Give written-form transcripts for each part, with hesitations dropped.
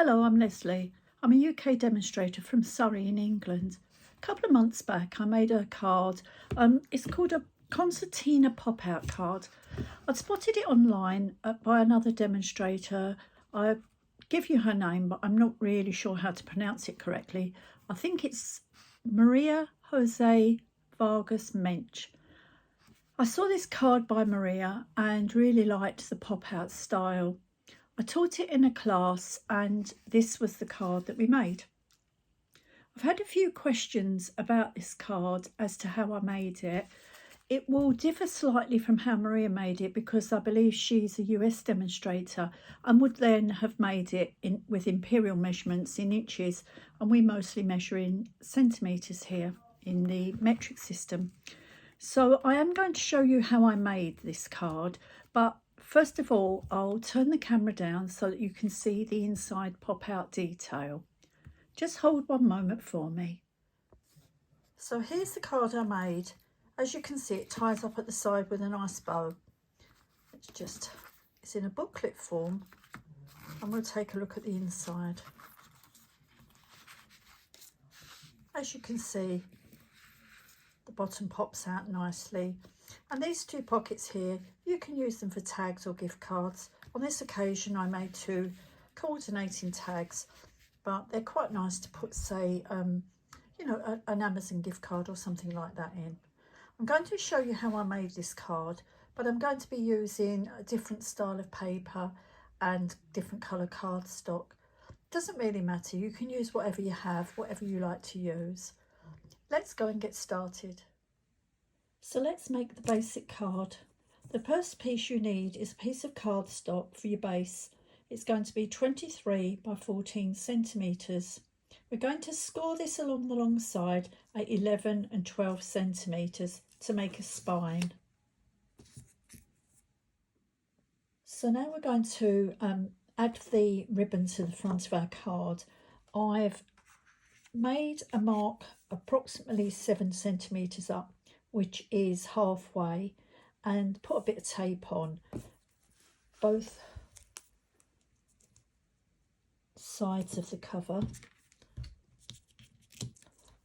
Hello, I'm Leslie. I'm a UK demonstrator from Surrey in England. A couple of months back I made a card. It's called a Concertina Pop Out Card. I'd spotted it online by another demonstrator. I give you her name, but I'm not really sure how to pronounce it correctly. I think it's Maria Jose Vargas Mensch. I saw this card by Maria and really liked the pop out style. I taught it in a class and this was the card that we made. I've had a few questions about this card as to how I made it. It will differ slightly from how Maria made it because I believe she's a US demonstrator and would then have made it with imperial measurements in inches, and we mostly measure in centimetres here in the metric system. So I am going to show you how I made this card, but first of all, I'll turn the camera down so that you can see the inside pop-out detail. Just hold one moment for me. So here's the card I made. As you can see, it ties up at the side with a nice bow. It's in a booklet form, and we'll take a look at the inside. As you can see, the bottom pops out nicely. And these two pockets here, you can use them for tags or gift cards. On this occasion, I made two coordinating tags, but they're quite nice to put, say, an Amazon gift card or something like that in. I'm going to show you how I made this card, but I'm going to be using a different style of paper and different colour cardstock. Doesn't really matter, you can use whatever you have, whatever you like to use. Let's go and get started. So let's make the basic card. The first piece you need is a piece of cardstock for your base. It's going to be 23 by 14 centimetres. We're going to score this along the long side at 11 and 12 centimetres to make a spine. So now we're going to add the ribbon to the front of our card. I've made a mark approximately 7 centimetres up, which is halfway, and put a bit of tape on both sides of the cover.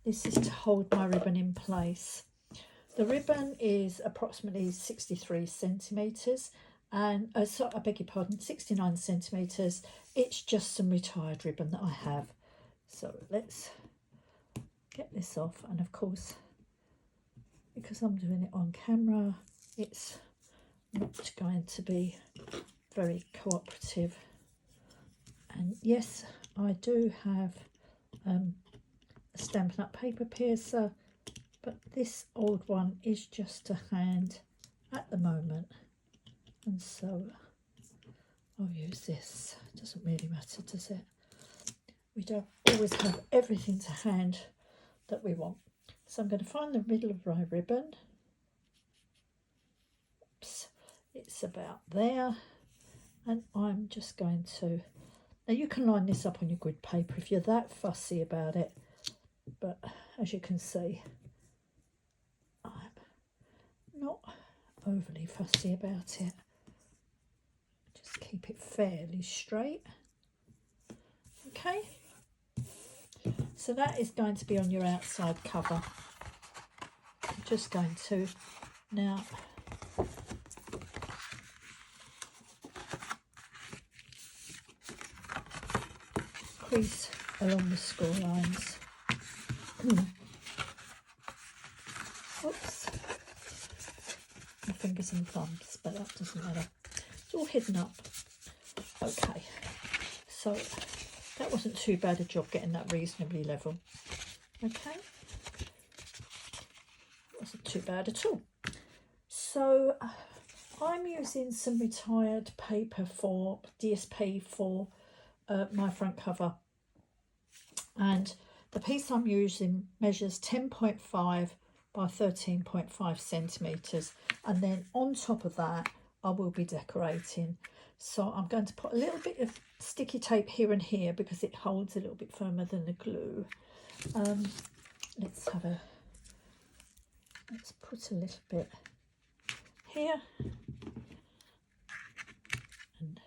This is to hold my ribbon in place. The ribbon is approximately 63 centimetres and, I beg your pardon, 69 centimetres. It's just some retired ribbon that I have. So let's get this off, and of course, because I'm doing it on camera, it's not going to be very cooperative. And yes, I do have a Stampin' Up paper piercer, but this old one is just to hand at the moment, and so I'll use this. It doesn't really matter, does it? We don't always have everything to hand that we want. So I'm going to find the middle of my ribbon. Oops, it's about there, and I'm just going to, now you can line this up on your grid paper if you're that fussy about it, but as you can see, I'm not overly fussy about it. Just keep it fairly straight. Okay, so that is going to be on your outside cover. I'm just going to now crease along the score lines. Oops, my fingers and thumbs, but that doesn't matter. It's all hidden up. Okay, so that wasn't too bad a job getting that reasonably level. Okay, wasn't too bad at all. So I'm using some retired paper for DSP for my front cover, and the piece I'm using measures 10.5 by 13.5 centimetres, and then on top of that I will be decorating. So I'm going to put a little bit of sticky tape here and here because it holds a little bit firmer than the glue. Let's put a little bit here and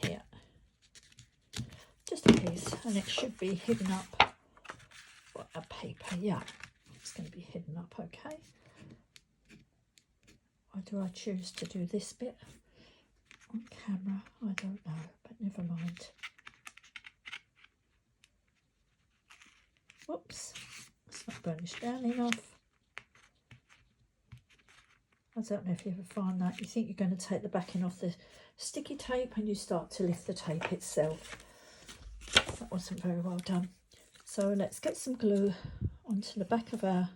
here. is, and it should be hidden up by a paper. Yeah, it's going to be hidden up, okay. Or do I choose to do this bit on camera? I don't know, but never mind. Whoops, it's not burnished down enough. I don't know if you ever find that. You think you're going to take the backing off the sticky tape and you start to lift the tape itself. That wasn't very well done. So let's get some glue onto the back of our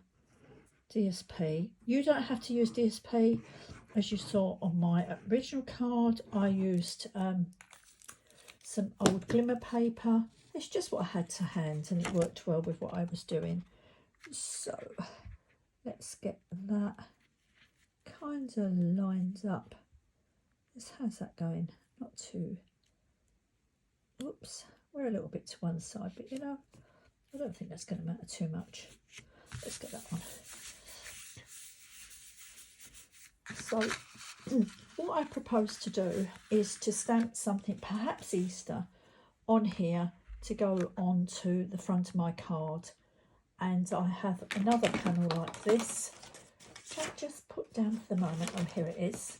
DSP. You don't have to use DSP. As you saw on my original card, I used some old glimmer paper. It's just what I had to hand and it worked well with what I was doing. So let's get that kind of lined up. How's that going? Not too, oops, we're a little bit to one side, but you know, I don't think that's going to matter too much. Let's get that on. So what I propose to do is to stamp something, perhaps Easter, on here to go onto the front of my card. And I have another panel like this, which I'll just put down for the moment. Oh, here it is.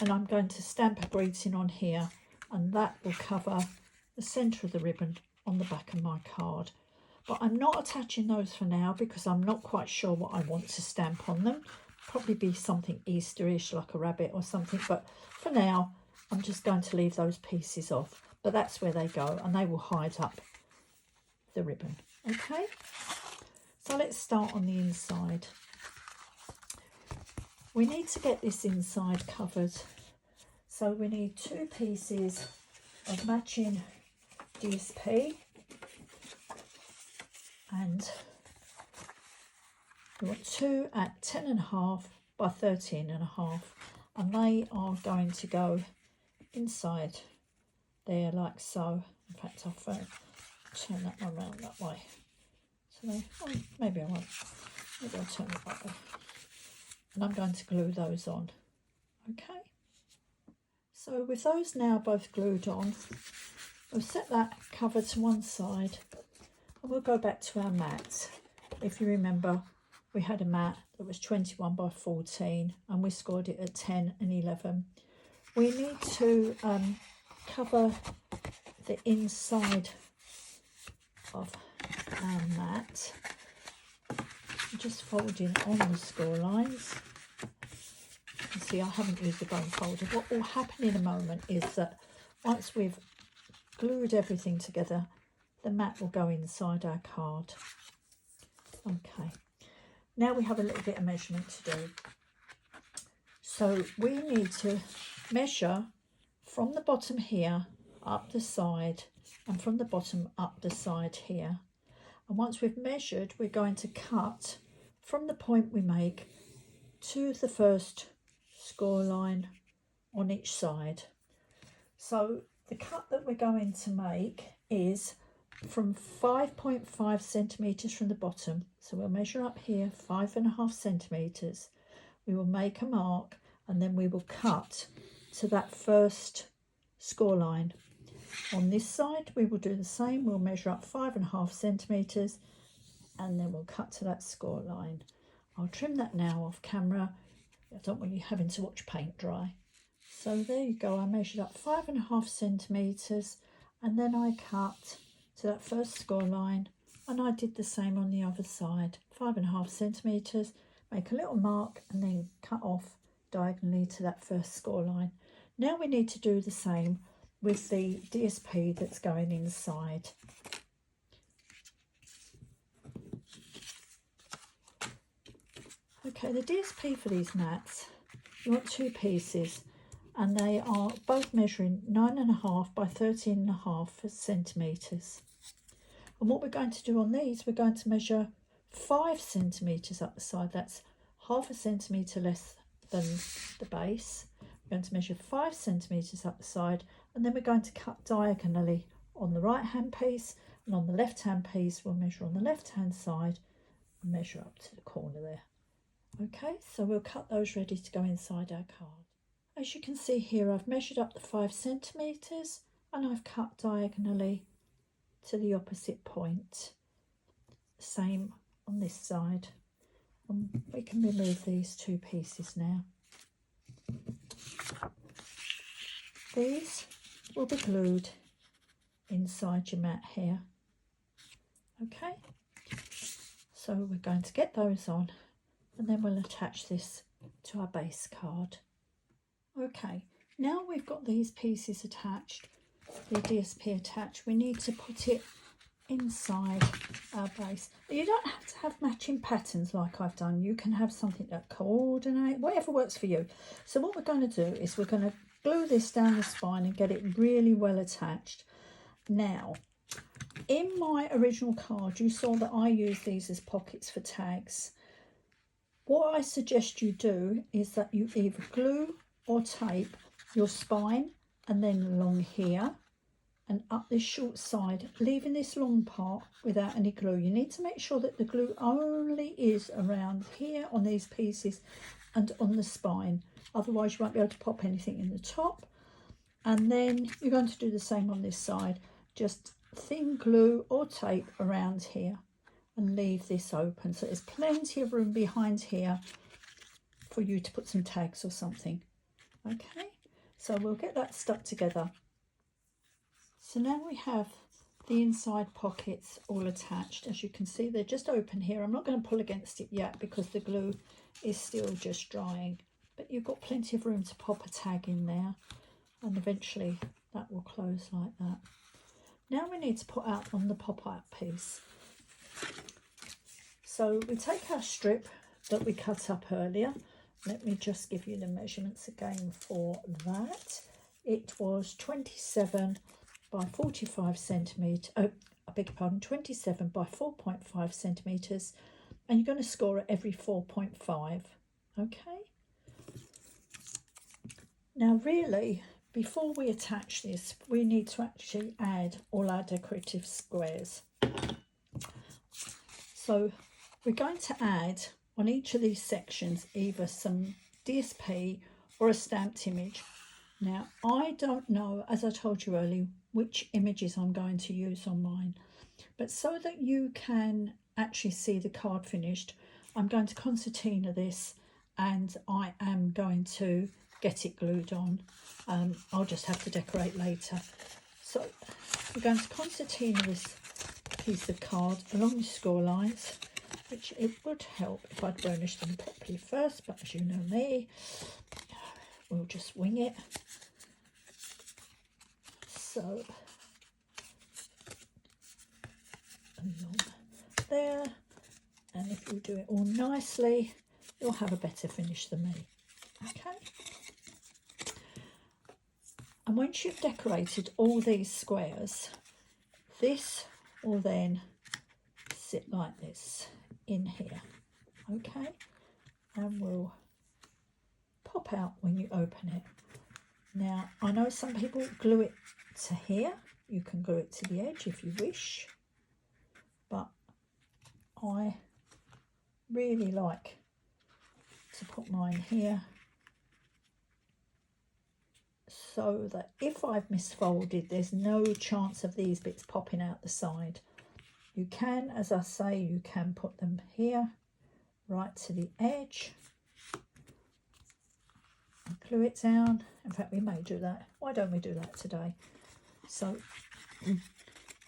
And I'm going to stamp a greeting on here, and that will cover the centre of the ribbon on the back of my card. But I'm not attaching those for now because I'm not quite sure what I want to stamp on them. Probably be something Easterish like a rabbit or something, but for now I'm just going to leave those pieces off. But that's where they go, and they will hide up the ribbon. Okay, so let's start on the inside. We need to get this inside covered, so we need 2 pieces of matching DSP, and we want 2 at 10.5 by 13.5, and they are going to go inside there like so. In fact, I'll turn that one around that way. So oh, maybe I won't. Maybe I'll turn it that way. And I'm going to glue those on. Okay. So with those now both glued on, we'll set that cover to one side, and we'll go back to our mat. If you remember, we had a mat that was 21 by 14 and we scored it at 10 and 11. We need to cover the inside of our mat, just folding on the score lines. You see, I haven't used the bone folder. What will happen in a moment is that once we've glued everything together, the mat will go inside our card. Okay, now we have a little bit of measurement to do. So we need to measure from the bottom here up the side, and from the bottom up the side here. And once we've measured, we're going to cut from the point we make to the first score line on each side. So the cut that we're going to make is from 5.5 centimetres from the bottom. So we'll measure up here 5.5 centimetres. We will make a mark, and then we will cut to that first score line. On this side we will do the same. We'll measure up 5.5 centimetres, and then we'll cut to that score line. I'll trim that now off camera. I don't want you having to watch paint dry. So there you go, I measured up 5.5 centimetres, and then I cut to that first score line, and I did the same on the other side. 5.5 centimetres, make a little mark, and then cut off diagonally to that first score line. Now we need to do the same with the DSP that's going inside. Okay, the DSP for these mats, you want 2 pieces, and they are both measuring 9.5 by 13.5 centimetres. And what we're going to do on these, we're going to measure 5 centimetres up the side. That's 0.5 centimetre less than the base. We're going to measure 5 centimetres up the side, and then we're going to cut diagonally on the right hand piece, and on the left hand piece we'll measure on the left hand side and measure up to the corner there. Okay, so we'll cut those ready to go inside our card. As you can see here, I've measured up the 5 centimetres and I've cut diagonally to the opposite point. Same on this side. And we can remove these two pieces now. These will be glued inside your mat here. Okay, so we're going to get those on and then we'll attach this to our base card. Okay, now we've got these pieces attached, the DSP attached, we need to put it inside our base. You don't have to have matching patterns like I've done. You can have something that coordinate, whatever works for you. So what we're going to do is we're going to glue this down the spine and get it really well attached. Now, in my original card, you saw that I use these as pockets for tags. What I suggest you do is that you either glue or tape your spine and then along here and up this short side, leaving this long part without any glue. You need to make sure that the glue only is around here on these pieces and on the spine. Otherwise you won't be able to pop anything in the top. And then you're going to do the same on this side. Just thin glue or tape around here and leave this open. So there's plenty of room behind here for you to put some tags or something. Okay, so we'll get that stuck together. So now we have the inside pockets all attached. As you can see, they're just open here. I'm not going to pull against it yet because the glue is still just drying, but you've got plenty of room to pop a tag in there, and eventually that will close like that. Now we need to put out on the pop-out piece. So we take our strip that we cut up earlier. Let me just give you the measurements again for that. It was 27 by 45 centimetres, I beg your pardon, 27 by 4.5 centimetres, and you're going to score it every 4.5. Okay. Now really, before we attach this, we need to actually add all our decorative squares. So we're going to add on each of these sections either some DSP or a stamped image. Now, I don't know, as I told you earlier, which images I'm going to use on mine, but so that you can actually see the card finished, I'm going to concertina this and I am going to get it glued on. I'll just have to decorate later. So we're going to concertina this piece of card along the score lines, which it would help if I'd burnished them properly first, but as you know me, we'll just wing it. So along there, and if you do it all nicely, you'll have a better finish than me. Okay. And once you've decorated all these squares, this will then sit like this in here. Okay, and will pop out when you open it. Now, I know some people glue it to here. You can glue it to the edge if you wish, but I really like to put mine here so that if I've misfolded, there's no chance of these bits popping out the side. You can, as I say, you can put them here right to the edge. Glue it down. In fact, we may do that. Why don't we do that today? So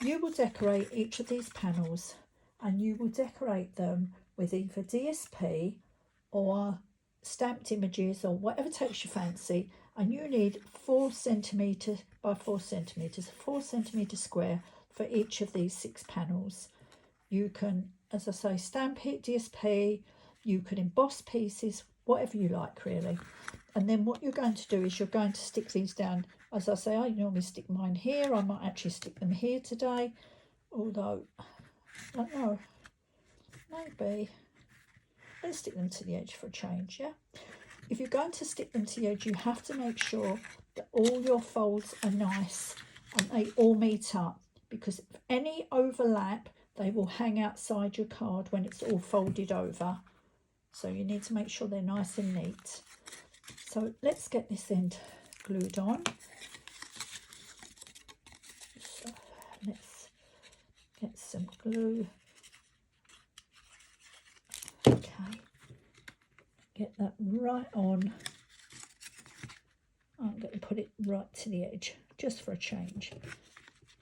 you will decorate each of these panels and you will decorate them with either DSP or stamped images or whatever takes your fancy, and you need 4 centimetre by 4 centimetres, a 4 centimetre square for each of these 6 panels. You can, as I say, stamp it, DSP, you can emboss pieces, whatever you like really. And then what you're going to do is you're going to stick these down. As I say, I normally stick mine here. I might actually stick them here today, although, I don't know, maybe. Let's stick them to the edge for a change, yeah? If you're going to stick them to the edge, you have to make sure that all your folds are nice and they all meet up, because if any overlap, they will hang outside your card when it's all folded over. So you need to make sure they're nice and neat. So let's get this end glued on. So let's glue. Okay, get that right on. I'm going to put it right to the edge, just for a change.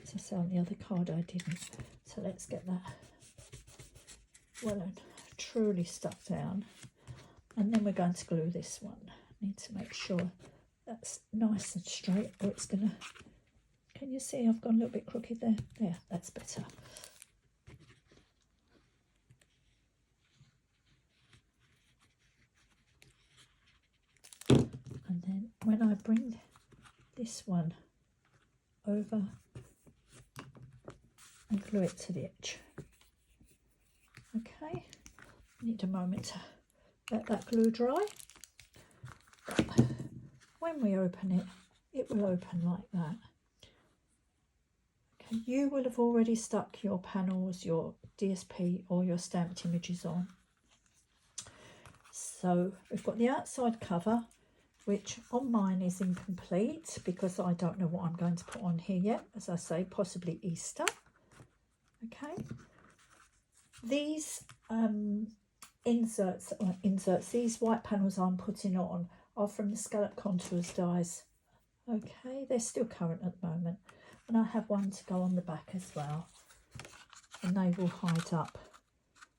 As I say, on the other card I didn't. So let's get that well and truly stuck down. And then we're going to glue this one. Need to make sure that's nice and straight, or it's going to... Can you see I've gone a little bit crooked there? There, that's better. And then when I bring this one over and glue it to the edge. Okay, need a moment to let that glue dry. But when we open it, it will open like that. Okay, you will have already stuck your panels, your DSP or your stamped images on. So we've got the outside cover, which on mine is incomplete because I don't know what I'm going to put on here yet. As I say, possibly Easter. Okay. These inserts, these white panels I'm putting on are from the Scallop Contours dies. Okay, they're still current at the moment. And I have one to go on the back as well. And they will hide up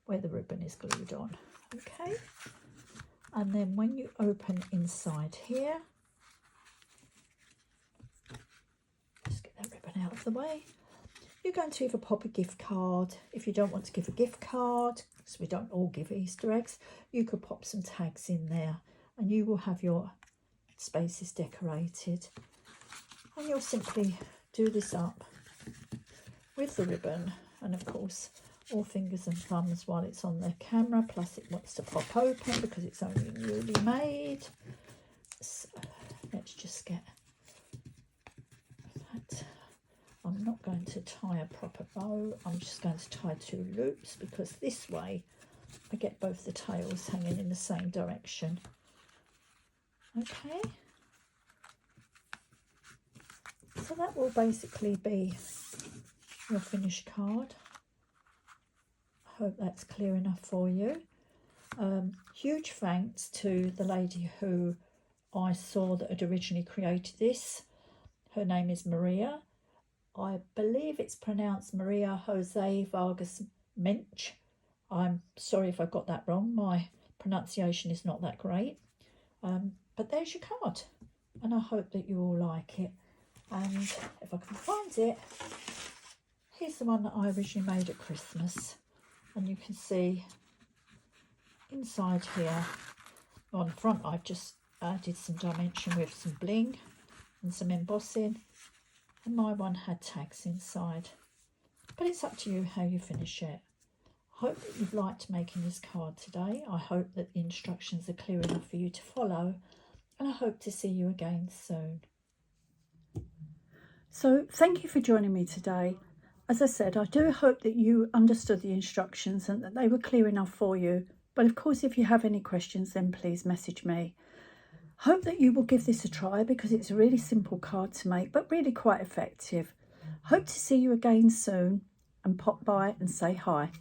where the ribbon is glued on. Okay. And then when you open inside here, just get that ribbon out of the way. You're going to either pop a gift card. If you don't want to give a gift card, because we don't all give Easter eggs, you could pop some tags in there and you will have your spaces decorated. And you'll simply do this up with the ribbon, and of course all fingers and thumbs while it's on the camera, plus it wants to pop open because it's only newly made. So let's just get that. I'm not going to tie a proper bow, I'm just going to tie 2 loops because this way I get both the tails hanging in the same direction. Okay, so that will basically be your finished card. I hope that's clear enough for you. Huge thanks to the lady who I saw that had originally created this. Her name is Maria. I believe it's pronounced Maria Jose Vargas Mensch. I'm sorry if I got that wrong. My pronunciation is not that great. But there's your card. And I hope that you all like it. And if I can find it, here's the one that I originally made at Christmas. And you can see inside here, on the front, I've just added some dimension with some bling and some embossing. And my one had tags inside. But it's up to you how you finish it. I hope that you've liked making this card today. I hope that the instructions are clear enough for you to follow. And I hope to see you again soon. So thank you for joining me today. As I said, I do hope that you understood the instructions and that they were clear enough for you. But of course, if you have any questions, then please message me. Hope that you will give this a try because it's a really simple card to make, but really quite effective. Hope to see you again soon and pop by and say hi.